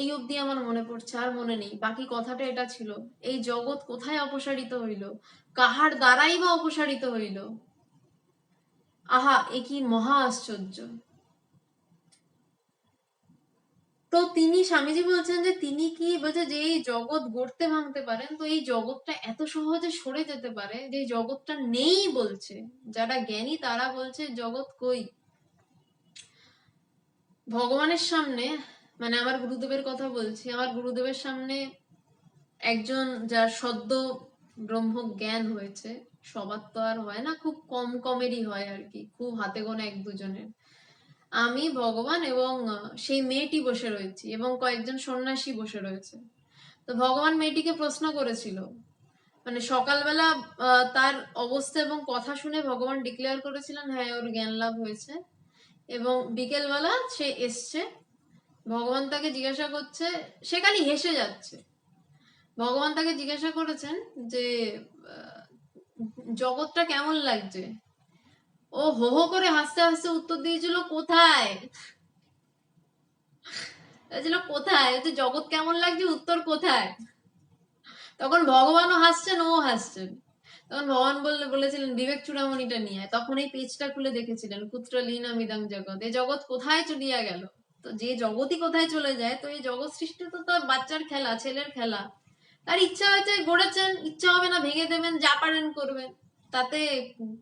এই অবধি আমার মনে পড়ছে, আর মনে নেই। বাকি কথাটা এটা ছিল, এই জগৎ কোথায় অপসারিত হইল, কাহার দ্বারাই বা অপসারিত হইল, আহা এ কি মহা আশ্চর্য। তো তিনি, স্বামীজি বলছেন যে তিনি কি বলছে যে এই জগৎ গড়তে ভাঙতে পারেন, তো এই জগৎটা এত সহজে সরে যেতে পারে যে জগৎটা নেই বলছে, যারা জ্ঞানী তারা বলছে জগৎ কই। ভগবানের সামনে, মানে আমার গুরুদেবের কথা বলছি, আমার গুরুদেবের সামনে একজন যার সদ্য ব্রহ্ম জ্ঞান হয়েছে, সবার তো আর হয় না, খুব কম কমেরই হয় আর কি, খুব হাতে গোনা এক দুজনের, আমি, ভগবান এবং সেই মেয়েটি বসে রয়েছি, এবং কয়েকজন সন্ন্যাসী বসে রয়েছে। তো ভগবান মেয়েটিকে প্রশ্ন করেছিল, মানে সকালবেলা তার অবস্থা এবং কথা শুনে ভগবান ডিক্লেয়ার করেছিলেন হ্যাঁ ওর জ্ঞান লাভ হয়েছে, এবং বিকেলবেলা সে এসছে, ভগবান তাকে জিজ্ঞাসা করছে, সে খালি হেসে যাচ্ছে, ভগবান তাকে জিজ্ঞাসা করেছেন যে জগৎটা কেমন লাগছে, ও হো হো করে হাসতে হাসতে উত্তর দিয়েছিল কোথায়, কোথায়, জগৎ কেমন লাগছে উত্তর কোথায়। তখন ভগবানও হাসছেন, ও হাসছেন। তখন ভগবান বলেছিলেন বিবেক চূড়ামণিটা নিয়ে, তখন এই পেজটা খুলে দেখেছিলেন, কুত্র লীনা মিদং জগৎ, এই জগৎ কোথায় চলিয়া গেল। তো যে জগৎই কোথায় চলে যায়, তো এই জগৎ সৃষ্টি তো তার বাচ্চার খেলা, ছেলের খেলা, তার ইচ্ছা হয়েছে গড়েছেন, ইচ্ছা হবে না ভেঙে দেবেন, যা পারেন করবেন, তাতে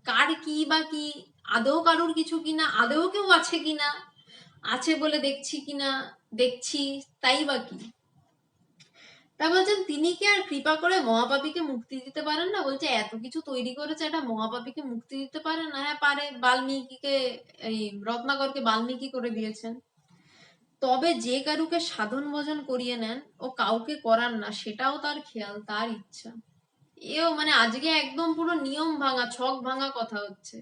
কার কি বা কি, আদৌ কারুর কিছু কিনা, আদৌ কেউ আছে কিনা, আছে বলে দেখছি কিনা, দেখছি তাই বা কি। তা বলছেন তিনি কি আর কৃপা করে মহাপাপীকে মুক্তি দিতে পারেন না? বলছে এত কিছু তৈরি করেছে, একটা মহাপাপীকে মুক্তি দিতে পারে না? হ্যাঁ পারে, বাল্মীকিকে, এই রত্নাকরকে বাল্মীকি করে দিয়েছেন। তবে যে কারুকে সাধন ভজন করিয়ে নেন ও কাউকে করান না, সেটাও তার খেয়াল, তার ইচ্ছা। এও মানে আজকে একদম পুরো নিয়ম ভাঙা, ছক ভাঙা কথা হচ্ছে।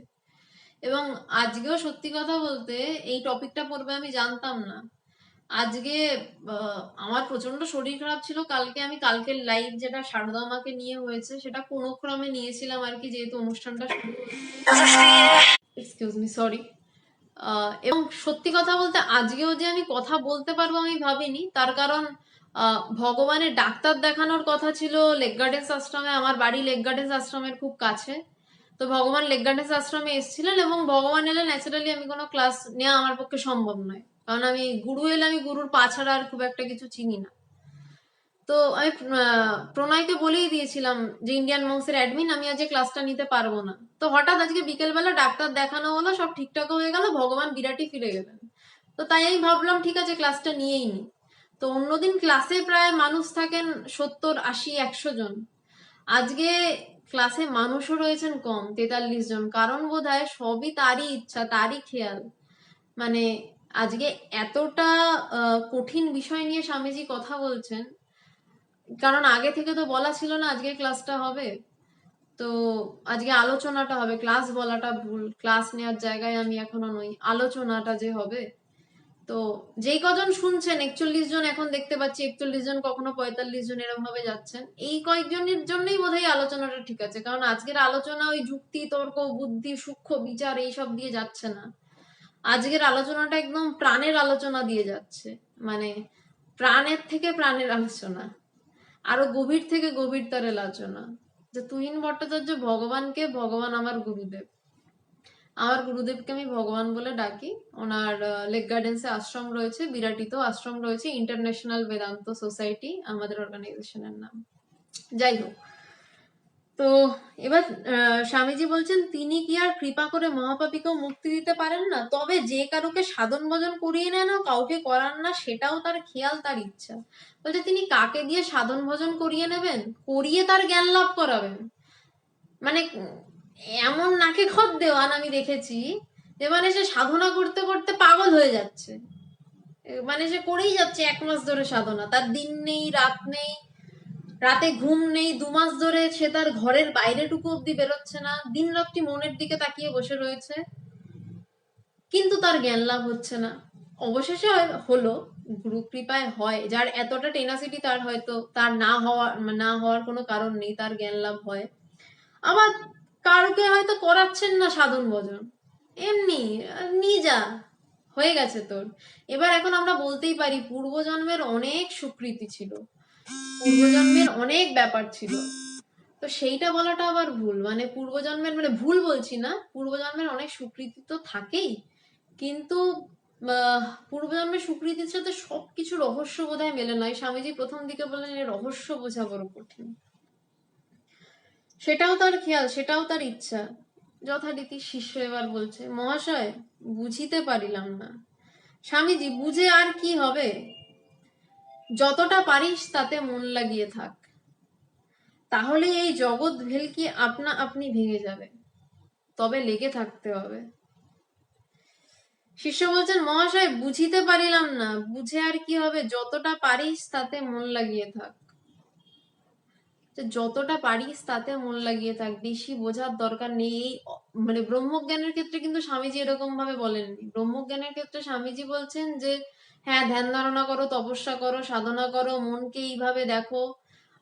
এবং আজকেও সত্যি কথা বলতে এই টপিকটা পড়বে আমি জানতাম না। আজকে আমার প্রচন্ড শরীর খারাপ ছিল, কালকের লাইভ যেটা সারদা আমাকে নিয়ে হয়েছে সেটা কোনো ক্রমে নিয়েছিলাম আর কি, যেহেতু অনুষ্ঠানটা শুরু এক্সকিউজ মি সরি। এবং সত্যি কথা বলতে আজকেও যে আমি কথা বলতে পারবো আমি ভাবিনি, তার কারণ ভগবানের ডাক্তার দেখানোর কথা ছিল লেক গার্ডেন্স আশ্রমে। আমার বাড়ি লেক গার্ডেন্স আশ্রমের খুব কাছে, তো ভগবান লেক গার্ডেন্স আশ্রমে এসেছিলেন এবং ভগবান এলে ন্যাচারালি আমি কোনো ক্লাস নেওয়া আমার পক্ষে সম্ভব নয়, কারণ আমি গুরু এলে আমি গুরুর পা ছাড়া আর খুব একটা কিছু চিনি না। তো আমি প্রণয়কে বলেই দিয়েছিলাম যে ইন্ডিয়ান মংসের অ্যাডমিন, আমি আজকে ক্লাসটা নিতে পারবো না। তো হঠাৎ আজকে বিকেলবেলা ডাক্তার দেখানো হলো, সব ঠিকঠাক হয়ে গেল, ভগবান বিরাটই ফিরে গেলেন। তো তাই আমি ভাবলাম ঠিক আছে ক্লাসটা নিয়েই নি। তো অন্যদিন ক্লাসে প্রায় মানুষ থাকেন 70, 80, 100 জন। আজকে ক্লাসে মানুষও রয়েছেন কম, 43 জন। কারণ বোধহয় সবই তারই ইচ্ছা, তারই খেয়াল। মানে আজকে এতটা কঠিন বিষয় নিয়ে স্বামীজি কথা বলছেন, কারণ আগে থেকে তো বলা ছিল না আজকে ক্লাসটা হবে। তো আজকে আলোচনাটা হবে, ক্লাস বলাটা ভুল, ক্লাস নেওয়ার জায়গায় আমি এখনো নই, আলোচনাটা যে হবে। তো যেই কজন শুনছেন 41 জন, এখন দেখতে পাচ্ছি 41 জন, কখনো 45 জন, এরকম ভাবে যাচ্ছেন। এই কয়েকজনের জন্যই বোধহয় আলোচনাটা ঠিক আছে, কারণ আজকের আলোচনা ওই যুক্তি তর্ক বুদ্ধি সূক্ষ্ম বিচার এইসব দিয়ে যাচ্ছে না। আজকের আলোচনাটা একদম প্রাণের আলোচনা দিয়ে যাচ্ছে, মানে প্রাণের থেকে প্রাণের আলোচনা, আরো গভীর থেকে গভীরতরের আলোচনা। যে তুহিন ভট্টাচার্য ভগবানকে, ভগবান আমার গুরুদেব, আমার গুরুদেবকে আমি ভগবান বলে ডাকি। ওনার লেক গার্ডেন্সে আশ্রম রয়েছে, বিরাটিতেও আশ্রম রয়েছে, ইন্টারন্যাশনাল বেদান্ত সোসাইটি আমাদের অর্গানাইজেশনের নাম। যাই হোক, তো এবার স্বামীজি বলছেন তিনি কি আর কৃপা করে মহাপাপীকেও মুক্তি দিতে পারেন না? তবে যে কারুকে সাধন ভজন করিয়ে নেন কাউকে করান না, সেটাও তার খেয়াল, তার ইচ্ছা। বলছে তিনি কাকে দিয়ে সাধন ভজন করিয়ে নেবেন? করিয়ে তার জ্ঞান লাভ করাবেন। মানে এমন নাকে খত দেওয়ান আমি দেখেছি, যে মানে সে সাধনা করতে করতে পাগল হয়ে যাচ্ছে, মানে সে করেই যাচ্ছে 1 মাস ধরে সাধনা, তার দিন নেই রাত নেই, রাতে ঘুম নেই, 2 মাস ধরে সে তার ঘরের বাইরেটুকু অব্দি বেরোচ্ছে না, দিন রাত্রি মনের দিকে তাকিয়ে বসে রয়েছে, কিন্তু তার জ্ঞান লাভ হচ্ছে না। অবশেষে হলো, গুরু কৃপায় হয়, যার এতটা টেনাসিটি, তার হয়তো তার না হওয়ার কোনো কারণ নেই, তার জ্ঞান লাভ হয়। আবার কারোকে হয়তো করাচ্ছেন না সাধন ভজন, এমনি যা হয়ে গেছে তোর। এবার এখন আমরা বলতেই পারি পূর্বজন্মের অনেক সুকৃতি ছিল, পূর্বজন্মের অনেক ব্যাপার ছিল। তো সেইটা বলাটা আবার ভুল, মানে পূর্বজন্মের, মানে ভুল বলছি না, পূর্বজন্মের অনেক সুকৃতি তো থাকেই, কিন্তু পূর্বজন্মের সুকৃতির সাথে সবকিছু রহস্য বোধহয় মেলে নয়। স্বামীজি প্রথম দিকে বললেন রহস্য বোঝা বড় কঠিন। সেটাও তার খেয়াল, সেটাও তার ইচ্ছা। যথারীতি শিষ্য এবার বলছে, মহাশয় বুঝিতে পারিলাম না। স্বামীজি, বুঝে আর কি হবে, যতটা পারিস তাতে মন লাগিয়ে থাক, তাহলে এই জগৎ ভেলকি আপনা আপনি ভেঙে যাবে, তবে লেগে থাকতে হবে। শিষ্য বলছেন, মহাশয় বুঝিতে পারিলাম না, বুঝে আর কি হবে, যতটা পারিস তাতে মন লাগিয়ে থাক। যতটা পারিস তাতে মন লাগিয়ে থাক, বেশি বোঝার দরকার নেই। এই মানে ব্রহ্মজ্ঞানের ক্ষেত্রে কিন্তু স্বামীজি এরকম ভাবে বলেননি। ব্রহ্মজ্ঞানের ক্ষেত্রে স্বামীজি বলছেন যে হ্যাঁ, ধ্যান ধারণা করো, তপস্যা করো, সাধনা করো, মনকে এইভাবে দেখো,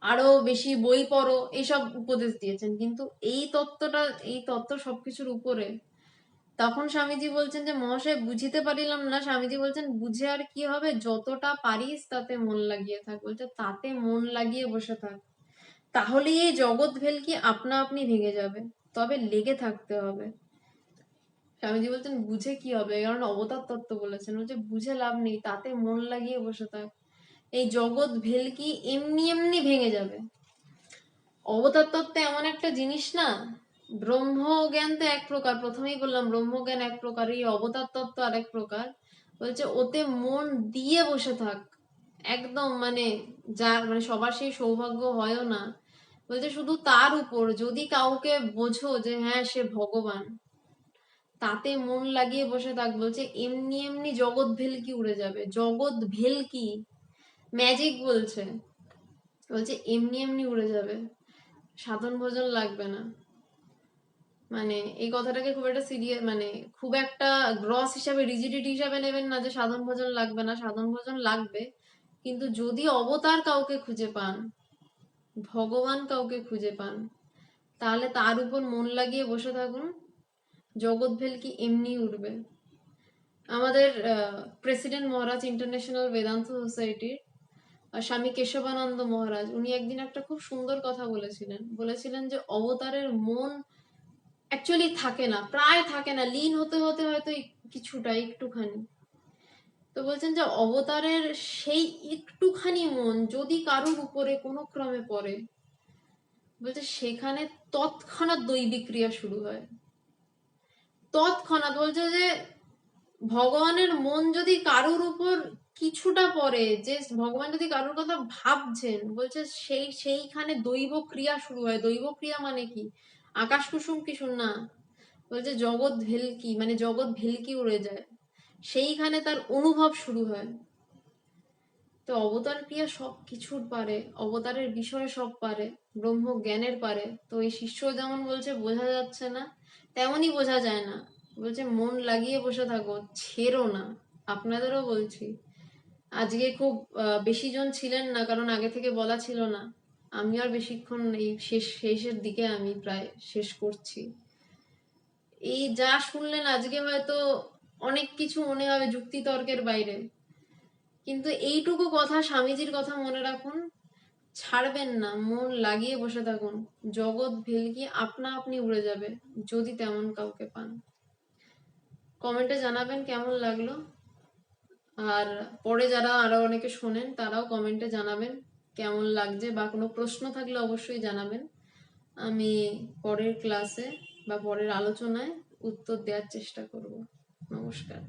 আরো বেশি বই পড়ো, এইসব উপদেশ দিয়েছেন। কিন্তু এই তত্ত্ব সবকিছুর উপরে। তখন স্বামীজি বলছেন যে মহাশয় বুঝিতে পারিলাম না। স্বামীজি বলছেন বুঝে আর কি হবে, যতটা পারিস তাতে মন লাগিয়ে থাক। বলছে তাতে মন লাগিয়ে বসে থাক, তাহলে এই জগৎ ভেলকি আপনা আপনি ভেঙে যাবে, তবে লেগে থাকতে হবে। স্বামীজি বলছেন বুঝে কি হবে, কারণ অবতার তত্ত্ব বলেছেন, বলছে বুঝে লাভ নেই, তাতে মন লাগিয়ে বসে থাক, এই জগৎ ভেলকি এমনি এমনি ভেঙে যাবে। অবতার তত্ত্ব এমন একটা জিনিস না, ব্রহ্মজ্ঞান তো এক প্রকার, প্রথমেই বললাম ব্রহ্মজ্ঞান এক প্রকার, এই অবতার তত্ত্ব আরেক প্রকার। বলছে ওতে মন দিয়ে বসে থাক, একদম মানে যার মানে সবার সেই সৌভাগ্য হয়ও না। বলছে শুধু তার উপর যদি কাউকে বোঝো যে হ্যাঁ সে ভগবান, তাতে মন লাগিয়ে বসে থাক। বলছে এমনি এমনি জগৎ ভেলকি উড়ে যাবে, জগৎ ভেলকি ম্যাজিক বলছে, বলছে এমনি এমনি উড়ে যাবে, সাধন ভজন লাগবে না। মানে এই কথাটাকে খুব একটা সিরিয়াস, মানে খুব একটা গ্রস হিসাবে, রিজিডিটি হিসাবে নেবেন না যে সাধন ভোজন লাগবে না, সাধন ভোজন লাগবে। কিন্তু যদি অবতার কাউকে খুঁজে পান, ভগবান কাউকে খুঁজে পান, তাহলে তার উপর মন লাগিয়ে বসে থাকুন, জগৎ ভেলকি এমনি উঠবে। আমাদের প্রেসিডেন্ট মহারাজ ইন্টারন্যাশনাল বেদান্ত সোসাইটির স্বামী কেশবানন্দ মহারাজ, উনি একদিন একটা খুব সুন্দর কথা বলেছিলেন। বলেছিলেন যে অবতারের মন অ্যাকচুয়ালি থাকে না, প্রায় থাকে না, লীন হতে হতে হয়তো কিছুটা একটুখানি। তো বলছেন যে অবতারের সেই একটুখানি মন যদি কারোর উপরে কোনো ক্রমে পড়ে, বলছে সেখানে তৎক্ষণাৎ দৈবিক ক্রিয়া শুরু হয়। তৎক্ষণাৎ বলছে যে ভগবানের মন যদি কারোর উপর কিছুটা পড়ে, যে ভগবান যদি কারোর কথা ভাবছেন, বলছে সেইখানে দৈব ক্রিয়া শুরু হয়। দৈব ক্রিয়া মানে কি? আকাশ কুসুম কিছু না, বলছে জগৎ ভেলকি, মানে জগৎ ভেলকি উড়ে যায়, সেইখানে তার অনুভব শুরু হয়। তো অবতার ক্রিয়া সব কিছুর পারে, অবতারের বিষয় সব পারে, ব্রহ্ম জ্ঞানের পারে। তো এই শিষ্য যেমন বলছে বোঝা যাচ্ছে না, তেমনই বোঝা যায় না। বলছে মন লাগিয়ে বসে থাকো, ছেড়ো না। আপনাদেরও বলছি, আজকে খুব বেশি জন ছিলেন না, কারণ আগে থেকে বলা ছিল না। আমি আর বেশিক্ষণ, এই শেষের দিকে আমি প্রায় শেষ করছি। এই যা শুনলেন আজকে, হয়তো অনেক কিছু মনে হবে যুক্তি তর্কের বাইরে, কিন্তু এইটুকু কথা, স্বামীজির কথা মনে রাখুন, ছাড়বেন না, মন লাগিয়ে বসে থাকুন, জগৎ ভেলকি আপনা আপনি উড়ে যাবে, যদি তেমন কাউকে পান। কমেন্টে জানাবেন কেমন লাগলো। আর পরে যারা আরো অনেকে শোনেন, তারাও কমেন্টে জানাবেন কেমন লাগছে, বা কোনো প্রশ্ন থাকলে অবশ্যই জানাবেন। আমি পরের ক্লাসে বা পরের আলোচনায় উত্তর দেওয়ার চেষ্টা করব। নমস্কার।